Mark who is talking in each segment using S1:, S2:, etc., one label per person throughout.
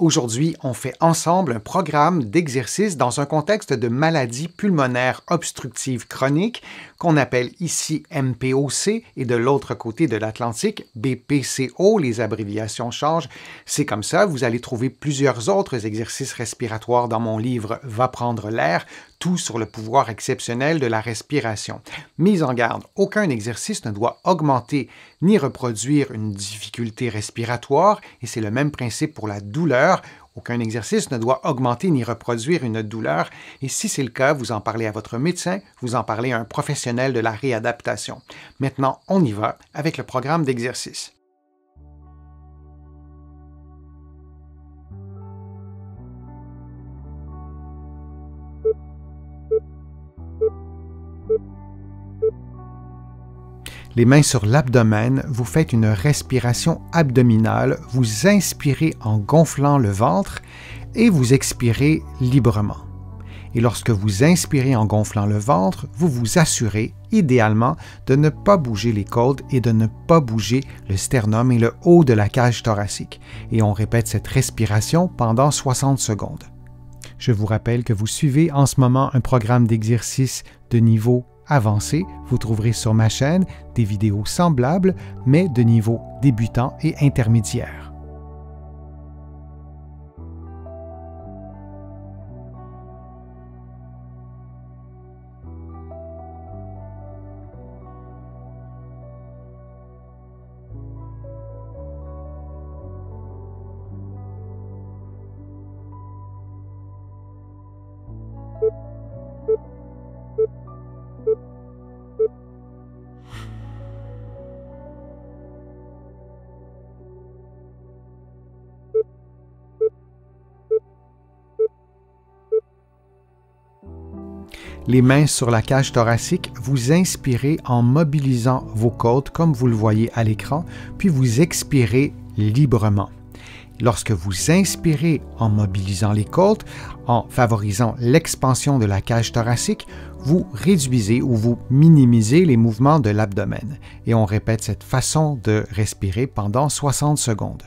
S1: Aujourd'hui, on fait ensemble un programme d'exercice dans un contexte de maladie pulmonaire obstructive chronique qu'on appelle ici MPOC et de l'autre côté de l'Atlantique BPCO, les abréviations changent. C'est comme ça, vous allez trouver plusieurs autres exercices respiratoires dans mon livre Va prendre l'air, tout sur le pouvoir exceptionnel de la respiration. Mise en garde, aucun exercice ne doit augmenter ni reproduire une difficulté respiratoire, et c'est le même principe pour la douleur. Aucun exercice ne doit augmenter ni reproduire une douleur, et si c'est le cas, vous en parlez à votre médecin, vous en parlez à un professionnel de la réadaptation. Maintenant, on y va avec le programme d'exercice. Les mains sur l'abdomen, vous faites une respiration abdominale, vous inspirez en gonflant le ventre et vous expirez librement. Et lorsque vous inspirez en gonflant le ventre, vous vous assurez, idéalement, de ne pas bouger les côtes et de ne pas bouger le sternum et le haut de la cage thoracique. Et on répète cette respiration pendant 60 secondes. Je vous rappelle que vous suivez en ce moment un programme d'exercice de niveau avancé. Vous trouverez sur ma chaîne des vidéos semblables, mais de niveau débutant et intermédiaire. Les mains sur la cage thoracique, vous inspirez en mobilisant vos côtes comme vous le voyez à l'écran, puis vous expirez librement. Lorsque vous inspirez en mobilisant les côtes, en favorisant l'expansion de la cage thoracique, vous réduisez ou vous minimisez les mouvements de l'abdomen. Et on répète cette façon de respirer pendant 60 secondes.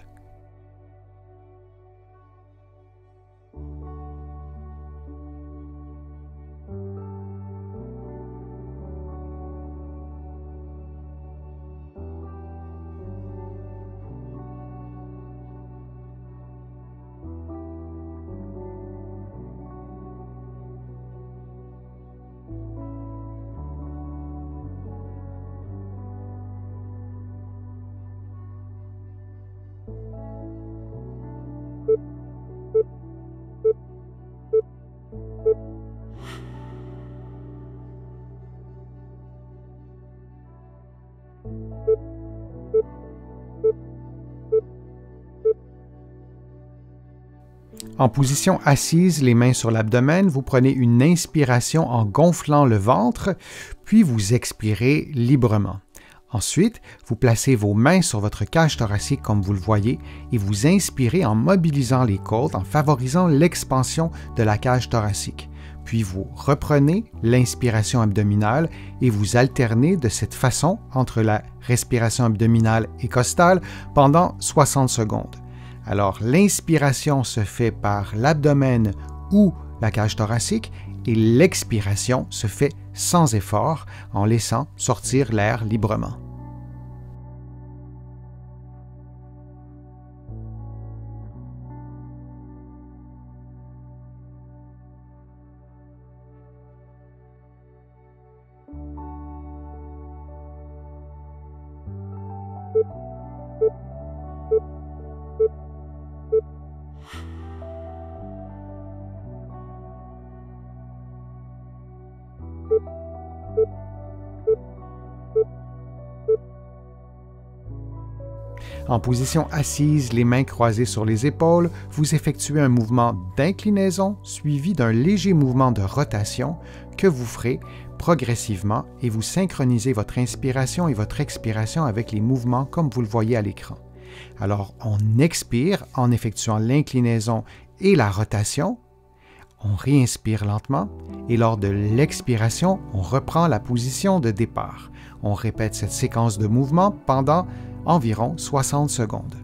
S1: En position assise, les mains sur l'abdomen, vous prenez une inspiration en gonflant le ventre, puis vous expirez librement. Ensuite, vous placez vos mains sur votre cage thoracique comme vous le voyez et vous inspirez en mobilisant les côtes, en favorisant l'expansion de la cage thoracique. Puis vous reprenez l'inspiration abdominale et vous alternez de cette façon entre la respiration abdominale et costale pendant 60 secondes. Alors, l'inspiration se fait par l'abdomen ou la cage thoracique et l'expiration se fait sans effort en laissant sortir l'air librement. En position assise, les mains croisées sur les épaules, vous effectuez un mouvement d'inclinaison suivi d'un léger mouvement de rotation que vous ferez progressivement et vous synchronisez votre inspiration et votre expiration avec les mouvements comme vous le voyez à l'écran. Alors, on expire en effectuant l'inclinaison et la rotation. On réinspire lentement et lors de l'expiration, on reprend la position de départ. On répète cette séquence de mouvements pendant environ 60 secondes.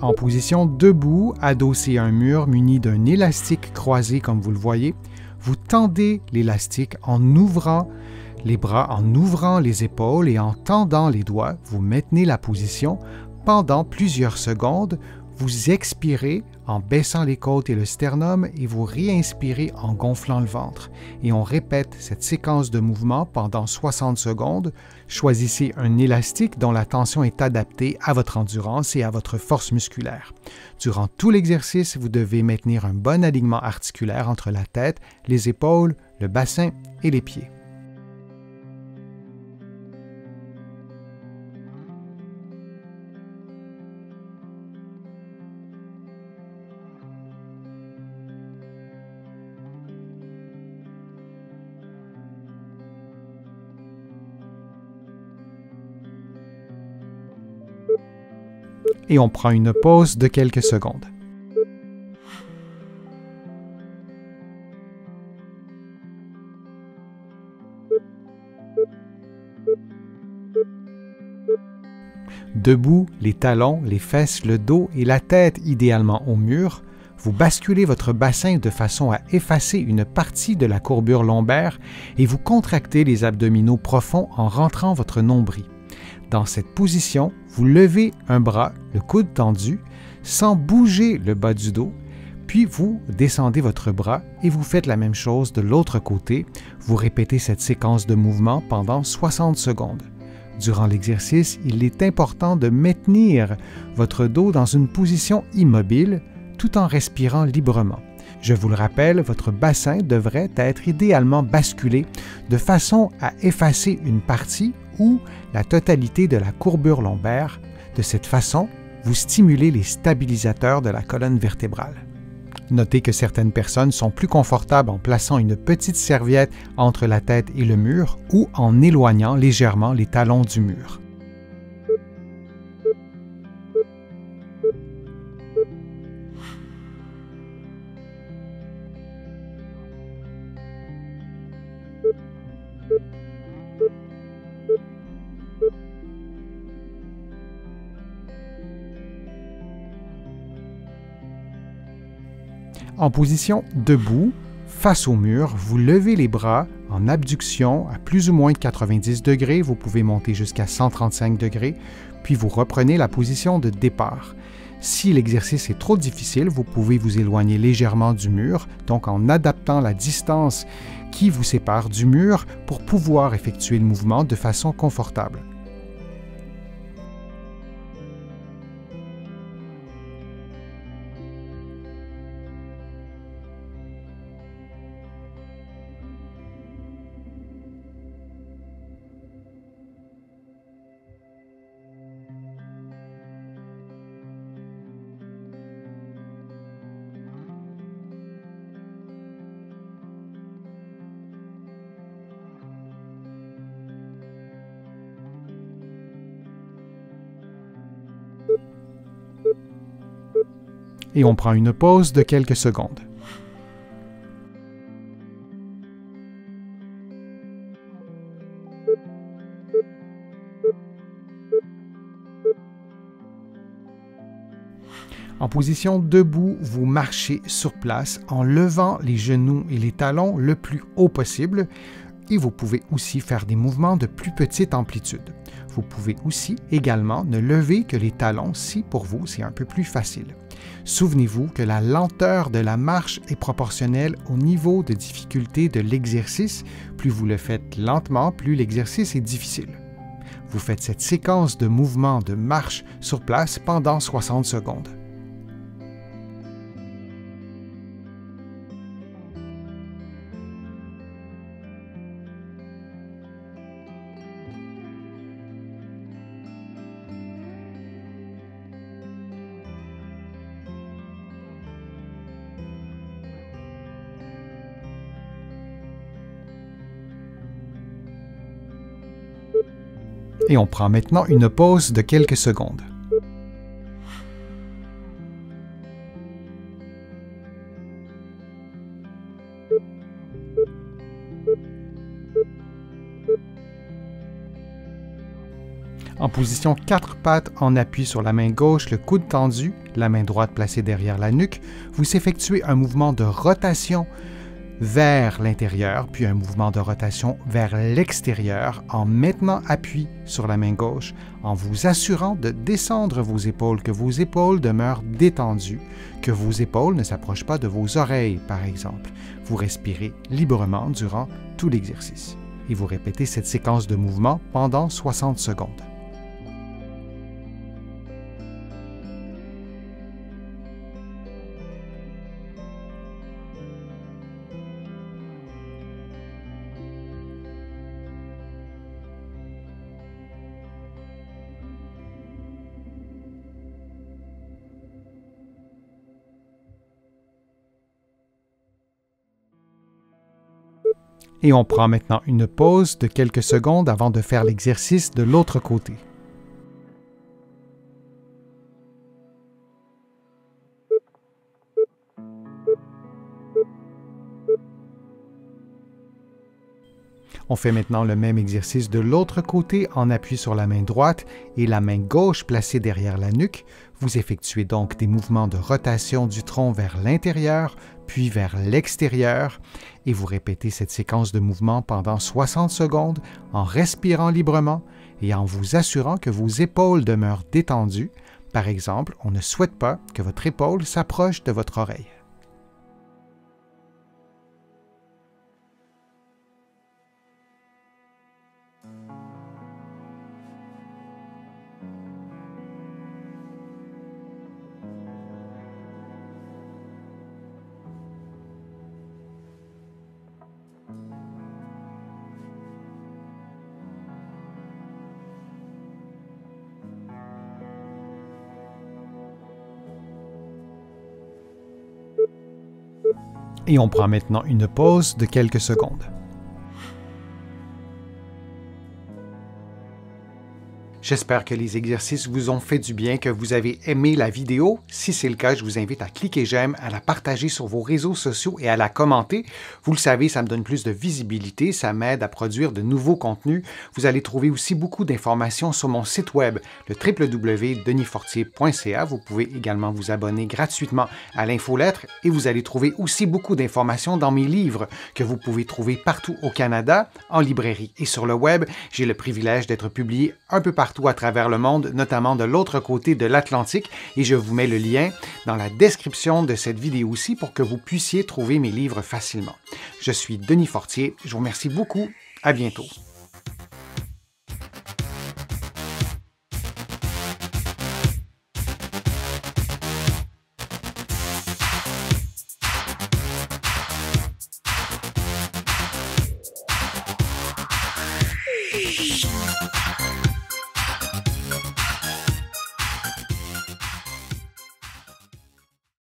S1: En position debout, adossé à un mur muni d'un élastique croisé comme vous le voyez, vous tendez l'élastique en ouvrant les bras, en ouvrant les épaules et en tendant les doigts. Vous maintenez la position pendant plusieurs secondes. Vous expirez en baissant les côtes et le sternum et vous réinspirez en gonflant le ventre. Et on répète cette séquence de mouvements pendant 60 secondes. Choisissez un élastique dont la tension est adaptée à votre endurance et à votre force musculaire. Durant tout l'exercice, vous devez maintenir un bon alignement articulaire entre la tête, les épaules, le bassin et les pieds. Et on prend une pause de quelques secondes. Debout, les talons, les fesses, le dos et la tête idéalement au mur, vous basculez votre bassin de façon à effacer une partie de la courbure lombaire et vous contractez les abdominaux profonds en rentrant votre nombril. Dans cette position, vous levez un bras, le coude tendu, sans bouger le bas du dos, puis vous descendez votre bras et vous faites la même chose de l'autre côté. Vous répétez cette séquence de mouvements pendant 60 secondes. Durant l'exercice, il est important de maintenir votre dos dans une position immobile tout en respirant librement. Je vous le rappelle, votre bassin devrait être idéalement basculé de façon à effacer une partie ou la totalité de la courbure lombaire. De cette façon, vous stimulez les stabilisateurs de la colonne vertébrale. Notez que certaines personnes sont plus confortables en plaçant une petite serviette entre la tête et le mur ou en éloignant légèrement les talons du mur. En position debout, face au mur, vous levez les bras en abduction à plus ou moins 90 degrés, vous pouvez monter jusqu'à 135 degrés, puis vous reprenez la position de départ. Si l'exercice est trop difficile, vous pouvez vous éloigner légèrement du mur, donc en adaptant la distance qui vous sépare du mur pour pouvoir effectuer le mouvement de façon confortable. Et on prend une pause de quelques secondes. En position debout, vous marchez sur place en levant les genoux et les talons le plus haut possible et vous pouvez aussi faire des mouvements de plus petite amplitude. Vous pouvez aussi également ne lever que les talons si pour vous c'est un peu plus facile. Souvenez-vous que la lenteur de la marche est proportionnelle au niveau de difficulté de l'exercice. Plus vous le faites lentement, plus l'exercice est difficile. Vous faites cette séquence de mouvements de marche sur place pendant 60 secondes. Et on prend maintenant une pause de quelques secondes. En position 4 pattes en appui sur la main gauche, le coude tendu, la main droite placée derrière la nuque, vous effectuez un mouvement de rotation vers l'intérieur, puis un mouvement de rotation vers l'extérieur en maintenant appui sur la main gauche, en vous assurant de descendre vos épaules, que vos épaules demeurent détendues, que vos épaules ne s'approchent pas de vos oreilles, par exemple. Vous respirez librement durant tout l'exercice. Et vous répétez cette séquence de mouvements pendant 60 secondes. Et on prend maintenant une pause de quelques secondes avant de faire l'exercice de l'autre côté. On fait maintenant le même exercice de l'autre côté en appui sur la main droite et la main gauche placée derrière la nuque. Vous effectuez donc des mouvements de rotation du tronc vers l'intérieur, puis vers l'extérieur, et vous répétez cette séquence de mouvements pendant 60 secondes en respirant librement et en vous assurant que vos épaules demeurent détendues. Par exemple, on ne souhaite pas que votre épaule s'approche de votre oreille. Et on prend maintenant une pause de quelques secondes. J'espère que les exercices vous ont fait du bien, que vous avez aimé la vidéo. Si c'est le cas, je vous invite à cliquer j'aime, à la partager sur vos réseaux sociaux et à la commenter. Vous le savez, ça me donne plus de visibilité, ça m'aide à produire de nouveaux contenus. Vous allez trouver aussi beaucoup d'informations sur mon site web, le www.denisfortier.ca. Vous pouvez également vous abonner gratuitement à l'infolettre et vous allez trouver aussi beaucoup d'informations dans mes livres que vous pouvez trouver partout au Canada, en librairie et sur le web. J'ai le privilège d'être publié un peu partout à travers le monde, notamment de l'autre côté de l'Atlantique, et je vous mets le lien dans la description de cette vidéo aussi pour que vous puissiez trouver mes livres facilement. Je suis Denis Fortier, je vous remercie beaucoup, à bientôt.